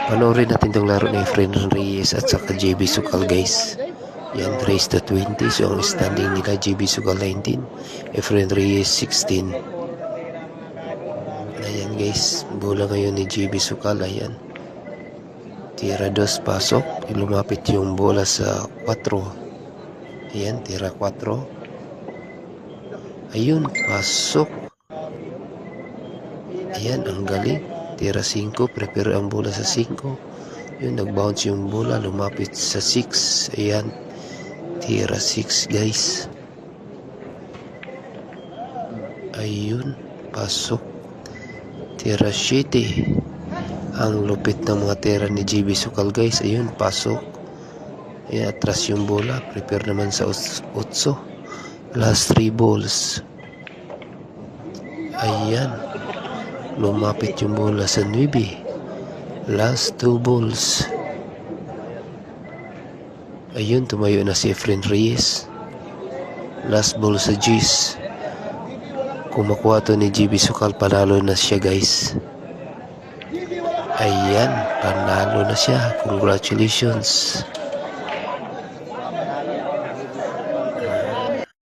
Panoorin natin itong laro ni Efren Reyes at saka JB Sukal, guys. Yan, race to 20. So ang standing nila, JB Sukal 19, Efren Reyes 16. Ayan guys, bola ngayon ni JB Sukal. Ayan, tira 2, pasok. Lumapit yung bola sa 4. Ayan, tira 4. Ayun, pasok. Ayan, ang galing. Tira 5, prepare ang bola sa 5. Yun, nag-bounce yung bola, lumapit sa 6. Ayan, tira 6, guys. Ayun, pasok. Tira 7. Ang lupit ng mga tira ni JB Sukal, guys. Ayun, pasok. Ayan, atras yung bola, prepare naman sa 8. Last 3 balls. Ayan, lumapit yung bola sa 9. Last 2 balls. Ayun, tumayo na si Efren Reyes. Last ball sa G's. Kumakuha to ni JB Sukal, panalo na siya, guys. Ayan, panalo na siya. Congratulations.